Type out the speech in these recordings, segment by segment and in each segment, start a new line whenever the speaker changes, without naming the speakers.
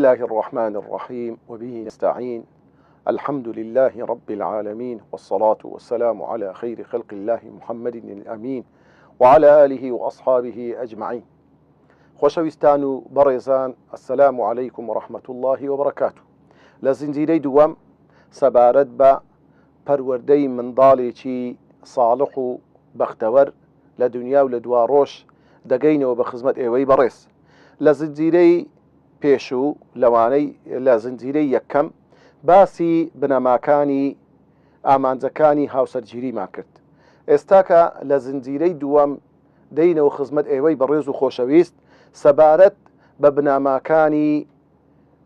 الله الرحمن الرحيم وبه نستعين الحمد لله رب العالمين والصلاة والسلام على خير خلق الله محمد الأمين وعلى آله وأصحابه أجمعين. خۆشەویستان و بەڕێزان، السلام عليكم ورحمة الله وبركاته. لە زنجیرەی دووەم سەبارەت بە پەروەردەی منداڵێکی ساڵح و بەختەوەر لە دنیا و لە دوا ڕۆژ دەگەینەوە بە خزمەت ئێوەی بەڕێز. لە زنجیرەی پێشوو لەوانەی لە زنجیرەی یەکەم باسی بنەماکانی ئامانجەکانی هاوسەرگیریمان کرد. ئێستا کە لە زنجیرەی دووەم دەینەوە خزمەت ئێوەی بەڕێز و خۆشەویست سەبارەت بە بنەماکانی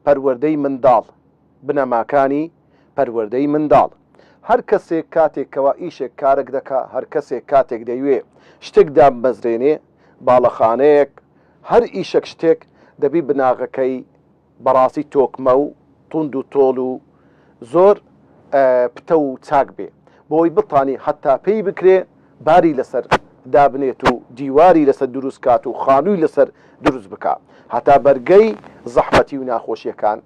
پەروەردەی منداڵ. بنەماکانی پەروەردەی منداڵ، هەر کەسێک کاتێکەوە ئیشێک کارێک دەکا، هەر کەسێک کاتێک دەیوێ شتێک دامەزرێنێ، باڵەخانەیەک، هەر ئیشێک شتێک دەبی بناغەکەی بەڕاستی تۆکمە و توند و تۆڵ و زۆر پتە و چاک بێ، بۆی بتانی حتا پێی بکرێ باری لەسەر دابنێت و دیواری لەسەر دروست کات و خانووی لەسەر دروست بکات، هەتا بەرگەی زەحمەتی و ناخۆشیەکان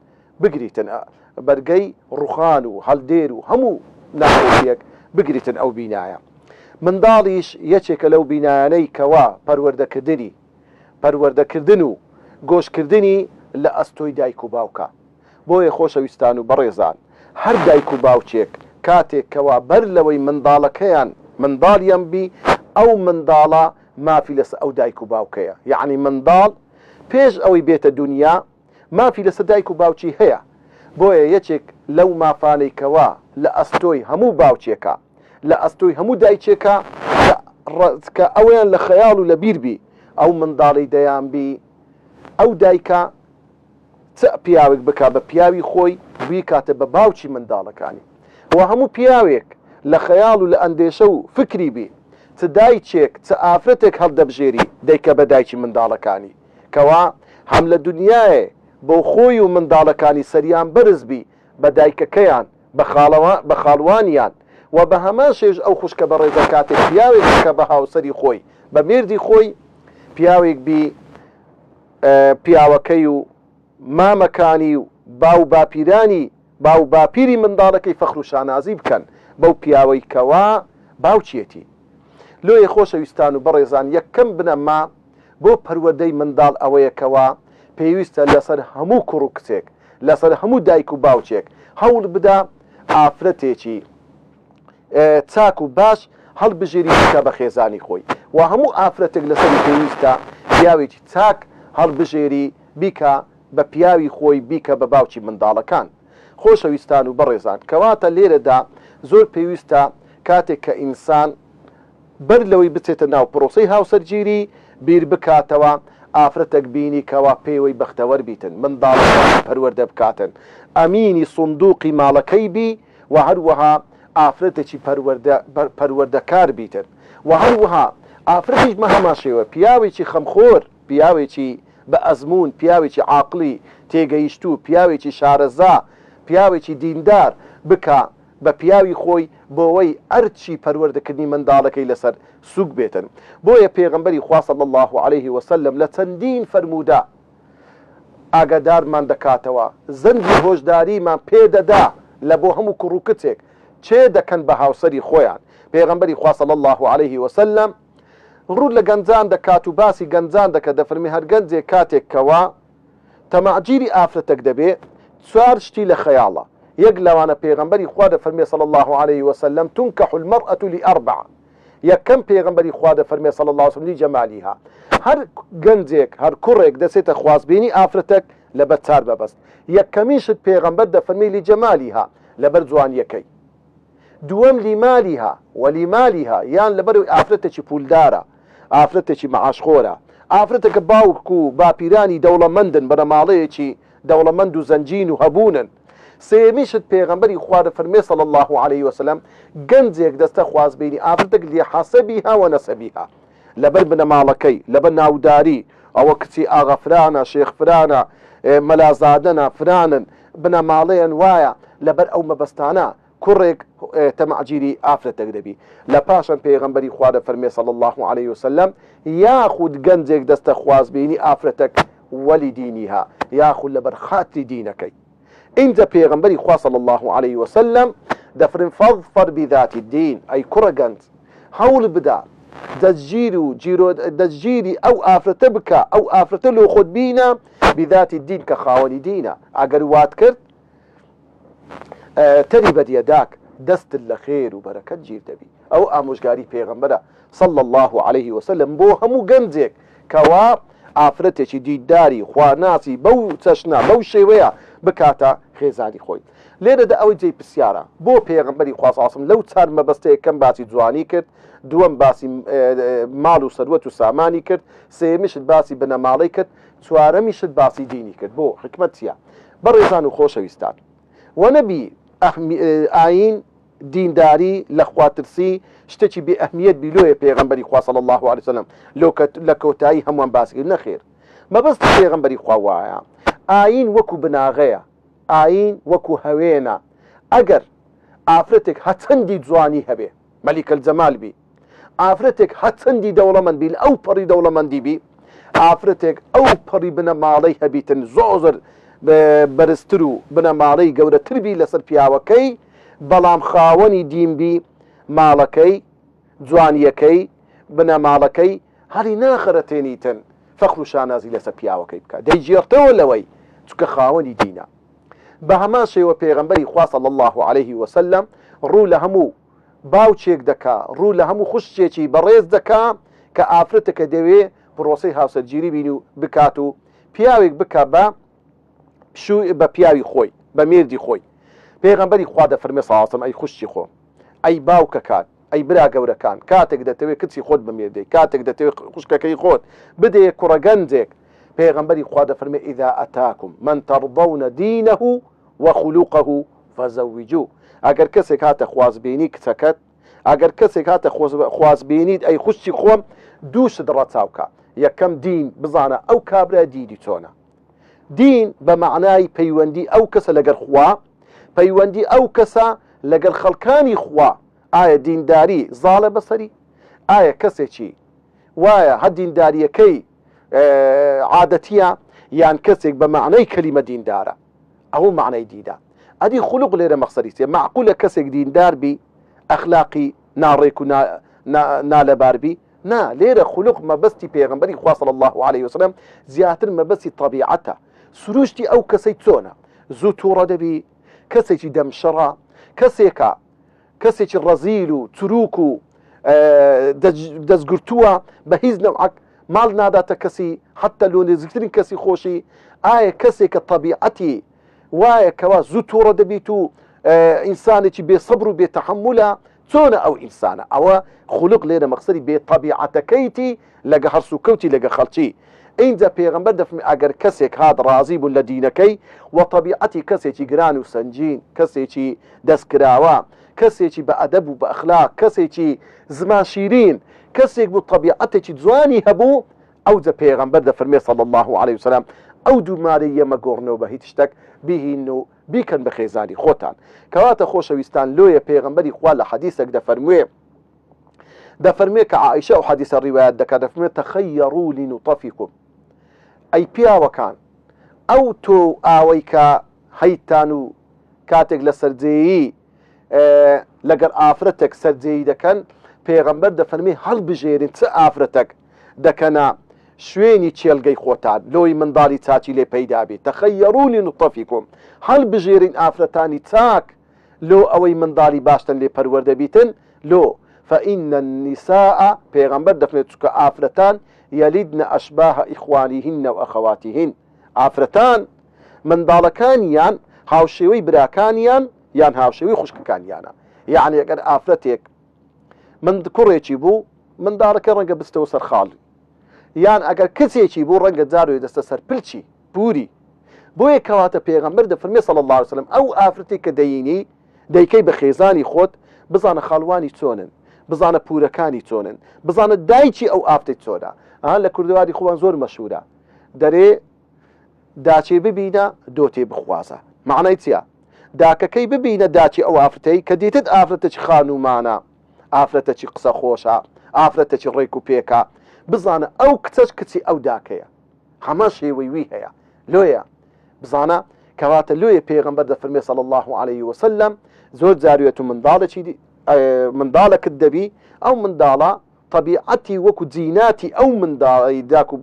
بگریتن، بەرگەی ڕوخان و هەڵدێر و هەموو ناخۆشیەک بگریتن ئەو بینایە. منداڵیش یەکێکە لەو بینایانەی کەوا پەروەردەکردن و گۆشکردنی لە ئەستۆی دایک و باوکە. بۆیە خۆشەویستان و بەڕێزان، هەر دایک و باوچێک کاتێک کەوا بەر لەوەی منداڵەکەیان منداڵیان بی، ئەو منداڵە مافی لەسەر ئەو دایک و باوکەیە. یعنی منداڵ پێش ئەوەی بێتە دنیا مافی لەسەر دایک و باوچی هەیە. بۆیە یەکێک لەو مافانەی کەوا لە ئەستۆی هەموو باوچێکە، لە ئەستۆی هەموو دایکێکە کە ئەویان لە خەیاڵ و لە بیر بی، ئەو منداڵی دەیان بی ئەو دایکە چ پیاوێک بکە بە پیاوی خۆی بی کاتە بە باوکی منداڵەکانی. و هەموو پیاوێک لە خەیاڵ و لە ئەندێشە و فکری بی چ دایکێک چ ئافرەتێک هەڵدەبژێری دایکە بە دایکی منداڵەکانی، کەوا هەم لە دنیاە بۆ خۆی و منداڵەکانی سەریان بەرز بی بە دایکەکەیان بە خاڵوانیان، و بە هەمان شێژ ئەو خوشکە بە ڕێزە کاتێک پیاوێک کە بە هاوسەری خۆی بە مێردی خۆی پیاوێک بی پیاوەکەی و مامەکانی و باو باپیرانی باو باپیری منداڵەکەی فەخر و شانازی بکەن بەو پیاوەی کەوا باوچێتی. لۆیە خۆشەویستان و بەڕێزان، یەکەم بنەما بۆ پەروەردەی منداڵ ئەوەیە کەوا پێویستە لەسەر هەموو کوڕ و کچێک، لەسەر هەموو دایک و باوچێک هەوڵ بدا ئافرەتێکی چاک و باش هەڵبژێری بکە بە خێزانی خۆی، و هەموو ئافرەتێک لەسەری پێویستە پیاوێکی چاک هەڵبژێری بیکە بە پیاوی خۆی بیکە بە باوکی منداڵەکان. خۆشەویستان و بەڕێزان، کەواتە لێرەدا زۆر پێویستە کاتێک کە ئینسان بەر لەوەی بچێتە ناو پرۆسەی هاوسەرگیری بیر بکاتەوە ئافرەتێک بینی کەوا پێوەی بەختەوەر بیتن، منداڵەکان پەروەردە بکاتن، ئەمینی سندوقی ماڵەکەی بی، و هەروەها ئافرەتێکی پەروەردەکار بیتن، و هەروەها ئافرەتیش بە هەمان شێوە پیاوێکی خەمخۆر، پیاوێکی بە ئەزمون، پیاوێکی عاقلی تێگەیشتوو، پیاوێکی شارەزا، پیاوێکی دیندار بکە بە پیاوی خۆی بۆەوەی ئەرچی پەروەردەکردنی منداڵەکەی لەسەر سوک بێتن. بۆیە پێغەمبەری خوا صلی الله عليه وسلم لە چەندین فەرموودا ئاگادارمان دەکاتەوە، زەنگی هۆشداریمان پێدەدا لە بۆ هەموو کوڕ و کچێک چێ دەکەن بە هاوسەری خۆیان. پێغەمبەری خوا صلی الله عليه وسلم ڕوو لە گەنجان دەکات و باسی گەنجان دەکات، دەفەرمی هەر گەنجێک کاتێک کەوا تەمەعگیری ئافرەتێک دەبێ چوار شتی لە خەیاڵە. یەک لەوانە پێغەمبەری خوا دەفەرمێ صلی الله عليه وسلم تنكح المرأة لأربع. یەکەم پێغەمبەری خوا دەفەرمێ صلی الله عليه وسلم لجەمالیها. هەر گەنجێک هەر کوڕێک دەسێتە خوازبێنی ئافرەتێک لەبەر چار بەبەست. یەکەمیشت پێغەمبەر دەفەرمێ لجەمالیها، لەبەر جوانیەکەی. دووەم لیمالیها ولیمالیها، یان لەبەر ئافرەتێکی پولدارە، ئافرەتێکی مەعاشخۆرە، ئافرەتێکە باوک و باپیرانی دەوڵەمەندن، بەرەماڵەیەکی دەوڵەمەند و زەنجین و هەبوونن. سێمیشت پێغەمبەری خوا دەفەرمێ صلی الله عليه وسلم گەنجێک دەستە خوازبێنی ئافرەتێک لحەسەبیها وەنەسەبیها، لەبەر بنەماڵەکەی، لەبەر ناوداری، ئەوە کچی ئاغا فرانە، شێخ فرانە، مەلازادەنە، فرانن، بنەماڵەیەن وایە، لەبەر ئەو مەبەستانە کوڕێک تەمەعگیری ئافرەتێک دەبی. لە پاشان پێغەمبەری خوا دەفەرمێ صلی الله عليه وسلم یاخود گەنجێک دەستە خوازبێنی ئافرەتێک ولدينها ياخذ لبرخات دينك انت پیغمبري خوا صلى الله عليه وسلم دفرن فظفر بذات الدين اي كرغنت حول بدا دجيري او افرتبك او افرتلو خد بينا بذات الدين كخاوني دينا اگر وات کرد تربت يداك دست الخير وبركة جير دبي او اموشگاري پیغمبر صلى الله عليه وسلم بو همو گنجك كوا ئافرەتێکی دیداری خواناسی بەو چەشنا بەو شێوەیە بکاتە خێزانی خۆی لێرەدا ئەوەی جێی پرسیارە بۆ پێغەمبەری خوا صلی الله علیه و سلم لەو چار مەبەستەیە یەکەم باسی جوانی کرد دووەم باسی ماڵ و سەروەت و سامانی کرد سێمیشت باسی بنەماڵەی کرد چوارەمیشت باسی دینی کرد بۆ حکمت چییە بەڕێزان و خۆشەویستان وەنەبی ئاین دینداری لە خواترسی شتێکی بێ ئەهمیەت بیلۆیە پێغەمبەری خوا صلی الله علیه وسلم لە کۆتایی هەمووان باسی کرد نەخێر مەبەستی پێغەمبەری خوا وایە ئاین وەکو بناغەیە ئاین وەکو هەوێنە ئەگەر ئافرەتێک هەچەندی جوانی هەبێ مەلیکە جەمال بی ئافرەتێک هەچەندی دەوڵەمەند بی ئەو پەڕی دەوڵەمەندی بی ئافرەتێک ئەو پەڕی بنەماڵەی هەبیتن زۆر بەرزتر و بنەماڵەی گەورەتر بی لەسەر پیاوەکەی بەڵام خاوەنی دینبی ماڵەکەی جوانیەکەی بنەماڵەکەی هەری ناخەرەتێنیتن فەخر و شانازی لەسەر پیاوەکەی بکە دەیگێڕتەوە لەوەی چونکە خاوەنی دینە بە هەمان شێوە پێغەمبەری خوا صلی الله عليه وسلم ڕوو لە هەموو باوچێک دەکا ڕوو لە هەموو خوشتێکی بەڕێز دەکا کە ئافرەتەکە دەوێ پرۆسەی هاوسەرگیری بین و بکات و پیاوێک بکە بە پیاوی خۆی بە مێردی خۆی پێغەمبەری خوا دەفەرمێ صلی الله علیه وسلم ئەی خوشتی خۆم ئەی باوکەکان ئەی برا گەورەکان کاتێک دەتەوێت کچی خۆت بمێردەی کاتێک دەتەوێت خوشکەکەی خۆت بدەیە کوڕەگەنجێک پێغەمبەری خوا دەفەرمێ ئیذا ئەتاکم من تەرضەونە دینەه وخلوقه فزەویجوه ئەگەر کەسێک هاتە خوازبێنی کچەکەت ئەگەر کەسێک هاتە خوازبێنیت ئەی خوشتی خۆم دووشت ڕەچاوکە یەکەم دین بزانە ئەو کابرا دیری چۆنە دین بە معنای پەیوەندی ئەو کەسە لەگەر خوا پەیوەندی ئەو کەسە لەگەر خەڵکانی خوا ئایا دینداری زاڵە بەسەری ئایا کەسێکی وایە هە دینداریەکەی عادەتیە یان کەسێک بە معنای کەلیمە دیندارە ئەو معنای دیدا ئەدی خولوق لێرە مەقسەدی چیە معقولە کەسێک دیندار بی ئەخلاقی ناڕێک و نالەبار بی نا لێرە خولوق مەبەستی پێغەمبەری خوا صلی الله عليه وسلم زیاتر مەبەستی طەبیعەتە سروشتی ئەو کەسەی چۆنە زوو تووڕە دەبی کەسێکی دەمشەڕە کەسێکی ڕەزیل و چروک و دەستگرتووە بە هیچ نەوعەک ماڵ ناداتە کەسی حتى لۆ نزیکترین کەسی خۆشی ئایا کەسێکە طەبیعەتی وایە کەوا زوو تووڕە دەبیت و ئینسانێکی بێسەبر و بێتەحەممولە چۆنە ئەو ئینسانە ئەوە خولوق لێرە مەقسەدی بێ طەبیعەتەکەیتی لەگە هەرسوکەوتی لەگە خەڵکی اینجا پێغەمبەر دەفەرمێ ئەگەر کەسێک هات ڕازی بوون لە دینەکەی و طەبیعەتی کەسێکی گران و سەنجین کەسێکی دەستکراوە کەسێکی بە ئەدەب و بە ئەخلاق کەسێکی زمان شیرین کەسێک بوو طەبیعەتێکی جوانی هەبوو ئەوجا پێغەمبەر دەفەرمێ صلی الله عليه وسلم ئەو دوومارەی ئێمە گۆڕنەوە بە هیچ شتێک بیهین و بیکەن بە خێزانی خۆتان کەواتە خۆشەویستان لۆیە پێغەمبەری خوا لە حەدیثێک دەفەرمێ کە عائیشە و حەدیثە ڕیوایەت دەکات دەفەرمێ تەخەیەڕوا لنوطەفیکم ئەی پیاوەکان ئەو تۆ ئاوەی کە هەیتان و کاتێک لە سەرجەیی لەگەر ئافرەتێک سەرجەیی دەکەن پێغەمبەر دەفەرمێ هەڵبژێرن چ ئافرەتێک دەکەنە شوێنی چێلگەی خۆتان لۆی منداڵی چاچی لێ پەیدا بێت تەخەیەڕوا لنوطەفیکم هەڵبژێرن ئافرەتانی چاک لۆ ئەوەی منداڵی باشتن لێ پەروەردەبیتن لۆ فإن النساء پیغمبر دفنه چکە ئافرەتان یەلیدن ئەشباه ئیخوانیهن و ئەخەواتیهن ئافرەتان منداڵەکانیان هاوشێوەی براکانیان یان هاوشێوەی خوشکەکانیانە یعنی ئەگەر ئافرەتێک من کوڕێکی بوو منداڵەکە ڕەنگە بستەوە سەر خاڵی یان ئەگەر کچێکی بوو ڕەنگە جاروی دەستە سەر پلچی پووری بۆیە کەواتە پێغەمبەر دەفەرمێ صلی الله عليه وسلم ئەو ئافرەتی کە دەیینی دەیکەی بە خێزانی خۆت بزانە خاڵوانی چۆنن بزانە پورەکانی چۆنن بزانە دایکی ئەو ئافرەت چۆنە لە کوردواری خۆوان زۆر مەشهورە دەرێ داچێ ببینە دۆتێ بخوازە معنای چییە داکەکەی ببینە داچی ئەو ئافرەتەی کە دیتت ئافرەتێکی خانومانە ئافرەتێکی قسە خۆشە ئافرەتێکی ڕێک و پێکە بزانە ئەو کچەش کچی ئەو داکەیە هەمە شێوەی وی هەیە لۆیە بزانە کەواتە لۆیە پێغەمبەر دەفەرمێ صلی الله عليه وسلم زۆر جاروێت و منداڵێکت دەبی ئەو منداڵە طبیعەتی وەکو جیناتی ئەو منداڵی داک و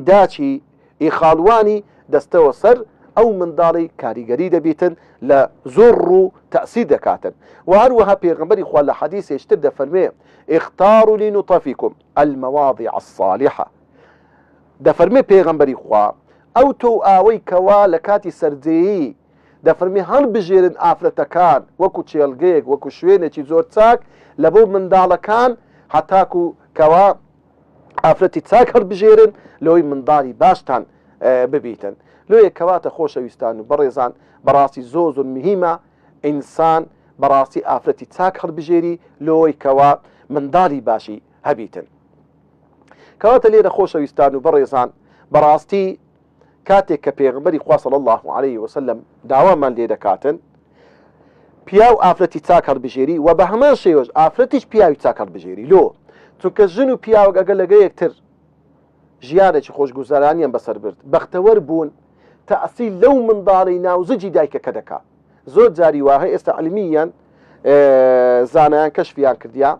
داچی ئیخاڵوانی دەستەوە سەر ئەو منداڵی کاریگەری دەبیتن لە زۆر ڕوو تەأسیر دەکاتن و هەروەها پێغەمبەری خوا لە حەدیثێشتر دەفەرمێ اختاروا لنطفكم المواضع الصالحة دەفەرمێ پێغەمبەری خوا ئەو تۆ ئاوەی کەوا لە کاتی سەرجەیی دەفەرمی هەڵ بژێرن ئافرەتەکان وەکو چێلگەیەک وەکو شوێنێکی زۆر چاک لە بۆ منداڵەکان هەتاکو کەوا ئافرەتی چاک هەڵبژێرن لەوەی منداڵی باشتان ببیتن لۆیە کەواتە خۆشەویستان و بەڕێزان بەڕاستی زۆر مهمە ئینسان بەڕاستی ئافرەتی چاک هەڵبژێری لەوەی کەوا منداڵی باشی هەبیتن کەواتە لێرە خۆشەویستان و بەڕێزان بەڕاستی کاتێک کە پێغەمبەری خوا صلی الله عليه وسلم داوامان لێ دەکاتن پیا و ئافرەتی چاک هەڵبژێری و بە هەمان شێوەش ئافرەتیش پیاوی چاک هەڵبژێری لۆ چونکە ژن و پیاوەک ئەگەر لەگە یەکتر ژیانێکی خۆشگوزارانیان بەسەر برد بەختەوەر بوون تەأسیل لەو منداڵی ناوزەجی دایکەکە دەکا زۆر جاری وایە ئێستا عەلمیان زانایان کەشفیان کردیا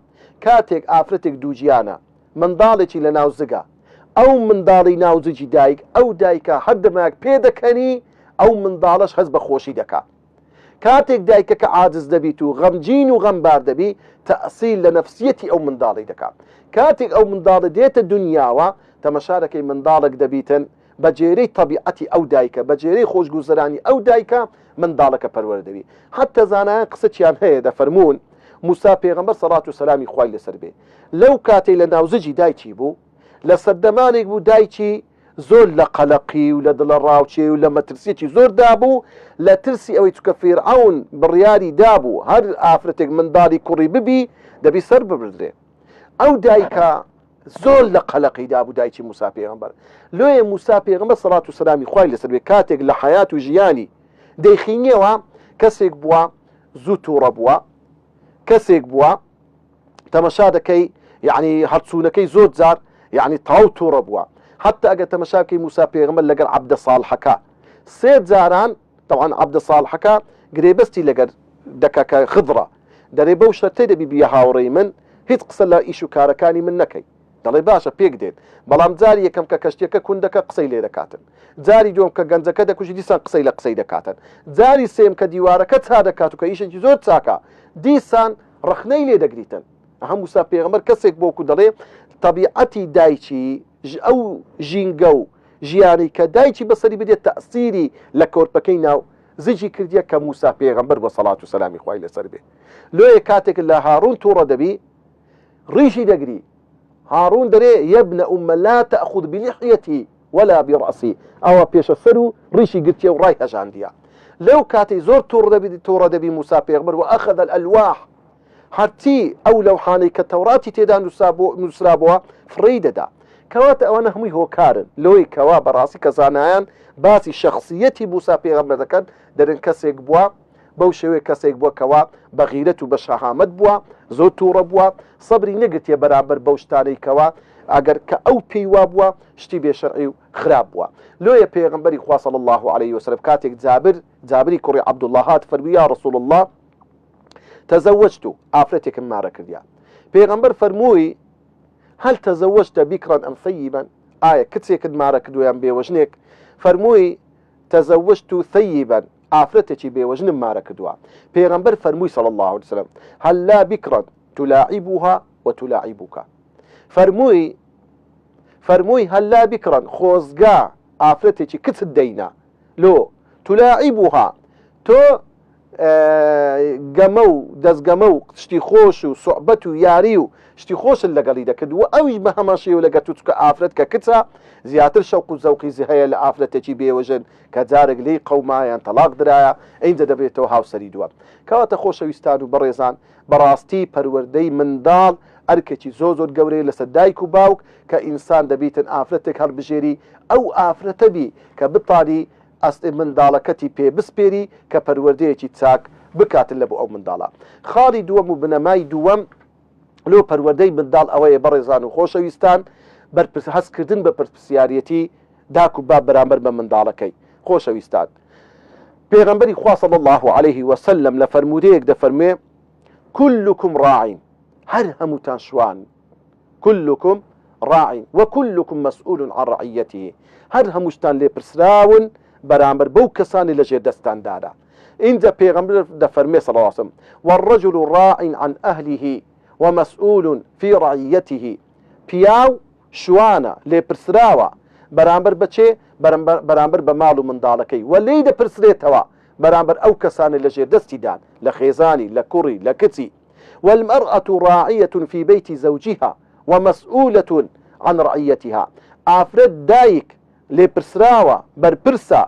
کاتێک ئافرەتێک دووجیانە منداڵێکی لە ناوزگە ئەو منداڵی ناوزەجی دایک ئەو دایکە هەردەمایك پێ دەکەنی ئەو منداڵش هەست بە خۆشی دەکا کاتێک دایکەکە عاجز دەبیت و غەمجین و غەمبار دەبی تەأسیل لە نەفسیەتی ئەو منداڵی دەکا کاتێک ئەو منداڵە دێتە دنیاوە تەمەشارەکەی منداڵێک دەبیتن بە جێرەی طبیعەتی ئەو دایکە بە جێرەی خۆشگوزەرانی ئەو دایکە منداڵەکە پەروەردەبی حتى زانایان قسەیان هەیە دەفەرمون موسا پێغەمبەر سەڵات و سەلامی خوای لەسەر بێ لەو کاتێ لە ناوزەجی دایکی بوو لە سەردەمانێک بوو دایکی زۆر لە قەلەقی و لە دڵە ڕاوچێ و لە مەترسیەکی زۆر دابوو لە ترسی ئەوەی چکە فێرعەون بڕیاری دابوو هەر ئافرەتێک منداڵی کوڕی ببی دەبی سەر ببردرێ ئەو دایکە زۆر لە قەلەقی دابوو دایکی موسا پێغەمبەر لۆیە موسا پێغەمبەر سەڵات و سەلامی خوای لەسەر بێ کاتێک لە حەیات و ژیانی دەیخینیەوە کەسێک بووە زوو تووڕە بووە کەسێک بووە تەمەشا دەکەی یعنی هەرچوونەکەی زۆر جار یعنی تاو تووڕە بووە حتى ئەگەر تەمەشاکەی موسا پێغەمبەر لەگەر عەبدە ساڵحەکە سێ جاران طبعا عەبدە ساڵحەکە گرێبەستی لەگەر دەکەکە خضرە دەرێ بەو شەرتەی دەبی بیە هاوڕێی من هیچ قسە لە ئیش و کارەکانی من نەکەی دەڵێ باشە پێک دێت بەڵام جاری یەکەم کە کەشتێکە کوندەکە قسەی لێ دەکاتن جاری دوم کە گەنجەکە دەکوژی دیسان قسەی لە قسەی دەکاتن جاری سێم کە دیوارەکە چا دەکات و کە ئیشێکی زۆر چاکە دیسان ڕخنەی لێ دەگریتن هەم موسا پێغەمبەر کەسێک بۆکو دەڵێ طبیعەتی دایکی ئەو ژینگە و ژیانی کە دایکی بەسەری بدێت تەأسیری لە کۆرپەکەی ناو زجی کردیە کە موسا پێغەمبەر بە سەڵات و سەلامی خوای لەسەر بێ لۆیە کاتێک لە هاڕون تووڕە دەبی ڕیشی دەگری هاڕون دەرێ یەبنە ئومە لا تەأخذ بلحیەتی ولا برأسی ئەوە پێشە سەر و ڕیشی گرتیە و ڕای هەژاندیە لەو کاتێ زۆر تووڕە دەبی موسا پێغەمبەر و ئەخەذ الألواح هەرچی ئەو لەوحانەی کە تەوراتی تێدا نووسرابووە فڕی دەدا کەواتە ئەوانە هەمووی هۆکارن لۆی کەوا بەڕاستی کە زانایان باسی شەخصیەتی موسا پێغەمبەر دەکەن دەرن کەسێک بووە بەو شێوەیە کەسێک بووە کەوا بە غیرەت و بە شەهامەت بووە زۆر تووڕە بووە سەبری نەگرتیە بەرامبەر بەو شتانەی کەوا ئەگەر کە ئەو پێی وا بووە شتی بێشەرعی و خراپ بووە لۆیە پێغەمبەری خوا صلی الله عليه وسلم کاتێک جابری کوڕی عەبدوڵڵاه هات فەرمووی یا رسول الله تزوجت ئافرەتێکم مارە کردیا پێغەمبەر فەرمووی هل تزوجت بكرا أم ثيبا آية كتسيكد مارك دويان بيوجنك فرموي تزوجت ثيبا آفرتك بيوجن مارك دوا بيغمبر فرموي صلى الله عليه وسلم هل لا بكرا تلاعبها وتلاعبك فرموي هل لا بكرا خوزقا آفرتك كتدينا لو تلاعبها تو گەمە و دەستگەمە و شتی خۆش و سوعبەت و یاری و شتی خۆشن لەگەڵی دەکرد و ئەویش بە هەماشی و لەگە توچکە ئافرەت کە کچە زیاتر شەوق و زەوقی هەیە لە ئافرەتێکی بێوەژن کە جارێک لێی قەومایان تەلاق درایە ئەینجا دەبێتەوە هاوسەری دووە کەواتە خۆشەویستان و بەڕێزان بەڕاستی پەروەردەی منداڵ ئەرکێکی زۆر گەورەیە لەسەر دایک و باوک کە ئینسان دەبیتن ئافرەتێک هەڵبژێری ئەو ئافرەتە بی کە بتانی منداڵەکەتی پێ بسپێری کە پەروەردەیەکی چاک بکاتن لە بۆ ئەو منداڵە خاڵی دووەم و بنەمای دووەم لۆ پەروەردەی منداڵ ئەوەیە بەڕێزان و خۆشەویستان هەستکردن بە پرسپرسیارەتی داکو با بەرامبەر بە منداڵەکەی. خۆشەویستان، پێغەمبەری خوا صلی الله عليه وسلم لە فەرمودەیەک دەفەرمێ كلكم راع، هەر هەمووتان شوان، كلكم راع وكلكم مسؤول عن رعيته، هەر هەمووشتان لێپرسراون بەرامبەر بەو کەسانی لە ژێر دەستاندادا. اینجا پێغەمبەر دەفەرمێ صلی الله عليه وسلم والرجل راع عن أهله ومسؤول في رعيته، پیاو شوانە لێپرسراوە بەرامبەر بەچێ؟ بەرامبەر بە ماڵ و منداڵەکەی، و لێی دەپرسرێتەوە بەرامبەر ئەو کەسانی لە ژێر دەستیدان، لە خێزانی، لە کوڕی، لە کچی. والمرأة راعية في بيت زوجها ومسؤولة عن رعيتها، ئافرەت دایک لێپرسراوە بەرپرسە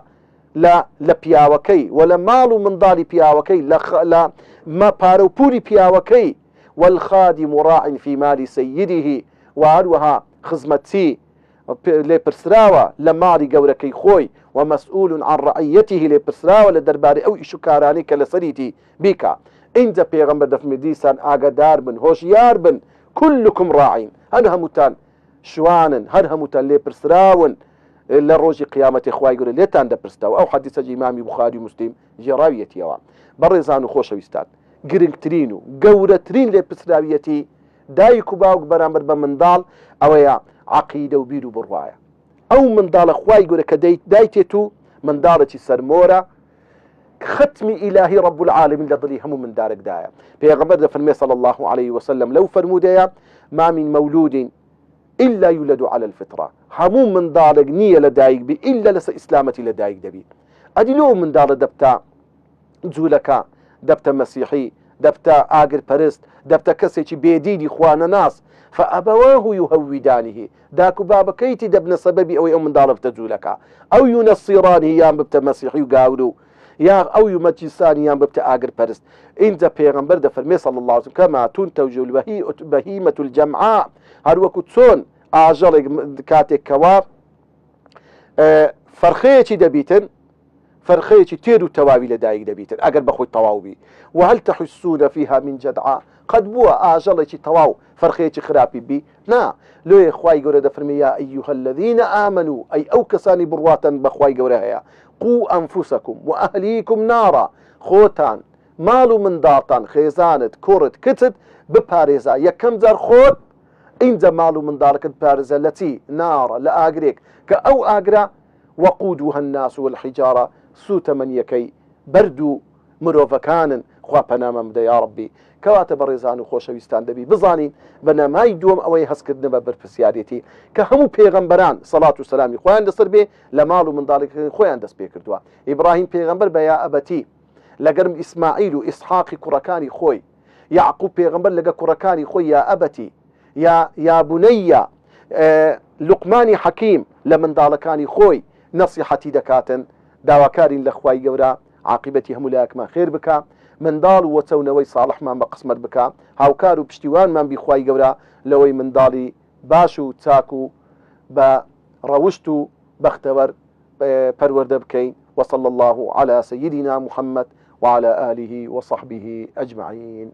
لە پیاوەکەی و لە ماڵ و منداڵی پیاوەکەی، لە پارە و پولی پیاوەکەی. والخادم راع في مال سيده، و هەروەها خزمەتچی لێپرسراوە لە ماڵی گەورەکەی خۆی، ومسؤول عن رعيته لێپرسراوە لە دەربارەی ئەو ئیش و کارانەی کە لەسەریتی بیکە. اینجا پێغەمبەر دەفەرمێ دیسان ئاگادار بن، هۆشیار بن، كلكم راعین، هەر هەمووتان شوانن، هەر هەمووتان لێپرسراون لە ڕۆژی قیامەتی خوای گەورە لێتان دەپرسێتەوە. ئەو حەدیسە ئیمامی بوخاری و مسلم ژێڕاویەتیەوە. بەڕێزان و خۆشەویستان، گرنگترین و گەورەترین لێپرسراویەتی دایک و باوک بەرامبەر بە منداڵ ئەوەیە عەقیدە و بیر و بڕوایە. ئەو منداڵە خوای گەورە کە دایتێت و منداڵێکی سەرمۆرە، ختمی ئیلاهی رب العالمین لە دڵی هەموو منداڵێکدایە. پێغەمبەر دەفەرمێ صلی الله عليه وسلم لەو فەرمودەیە ما من مولود إلا يولد على الفطرة، هەموو منداڵێک نییە لە دایک بی إلا لەسەر ئیسلامەتی لە دایک دەبی. ئەدی لەو منداڵە دەبتە جوولەکە، دەبتە مەسیحی، دەبتە ئاگرپەرست، دەبتە کەسێکی بێدینی خوانەناس، فأبواه يهودانه، داکو بابەکەیتی دەبنە سەبەبی ئەوەی ئەو منداڵە بتە جوولەکە، ئەو ينصرانه یان ببتە مەسیحی و گاورو، یا ئەو یمەجیسانی یان ببتە ئاگرپەرست. اینجا پێغەمبەر دەفەرمێ صلی الله عليه وسلم كما تنتج البهيمة الجمعاء، هەروەکو چۆن ئاژەڵێک کاتێک کەوا فەرخەیەکی دەبیتن، فەرخەیەکی تێر و تەواوی لە دایک دەبیتن ئەگەر بەخۆی تەواو بی. وهل تحسون فيها من جدعاء، قد بووە ئاژەڵێکی تەواو فەرخەیەکی خراپی بی؟ نا، لێ خوای گەورە دەفەرمێ یا أيها الذين آمنوا، ئەی ئەو کەسانی بڕواتن بە خوای گەورە هەیە، قوا أنفسكم وأهليكم نارا، خۆتان، ماڵ و منداڵتان، خێزانت، کوڕت، کچت بپارێزە. یەکەم جار خۆت، اینجا ماڵ و منداڵەکەت پارێزە لە چی؟ نارە، لە ئاگرێک کە ئەو ئاگرە وقودها الناس والحجارة، سوتەمەنیەکەی بەرد و مرۆڤەکانن. خوا پەنامە بدە یا ڕەبی. کەواتە بەڕێزان و خۆشەویستان دەبی بزانین بەنەمای دووەم ئەوەی هەستکردنە بە بەرپرسیارەتی کە هەموو پێغەمبەران سەڵات و سەلامی خۆیان لەسەر بێ لە ماڵ و منداڵێکی خۆیان دەست پێ کردووە. ئیبراهیم پێغەمبەر بە یا ئەبەتی لەگەرم ئیسماعیل و ئیسحاقی کوڕەکانی خۆی، یعقوب پێغەمبەر لەگە کوڕەکانی خۆی یا ئەبەتی یا بونەیە، لوقمانی حەکیم لە منداڵەکانی خۆی نەسیحەتی دەکاتن، داواکارین لە خوای گەورە عاقبەتی هەموو لایەکمان خێر بکە، منداڵ و وەچەونەوەی ساڵحمان بە قسمەت بکە، هاوکار و پشتیوانمان بی خوای گەورە لەوەی منداڵی باش و چاک و بە ڕەوشت و بەختەوەر پەروەردە بکەین. وصلى الله على سيدنا محمد وعلى آله وصحبه أجمعين.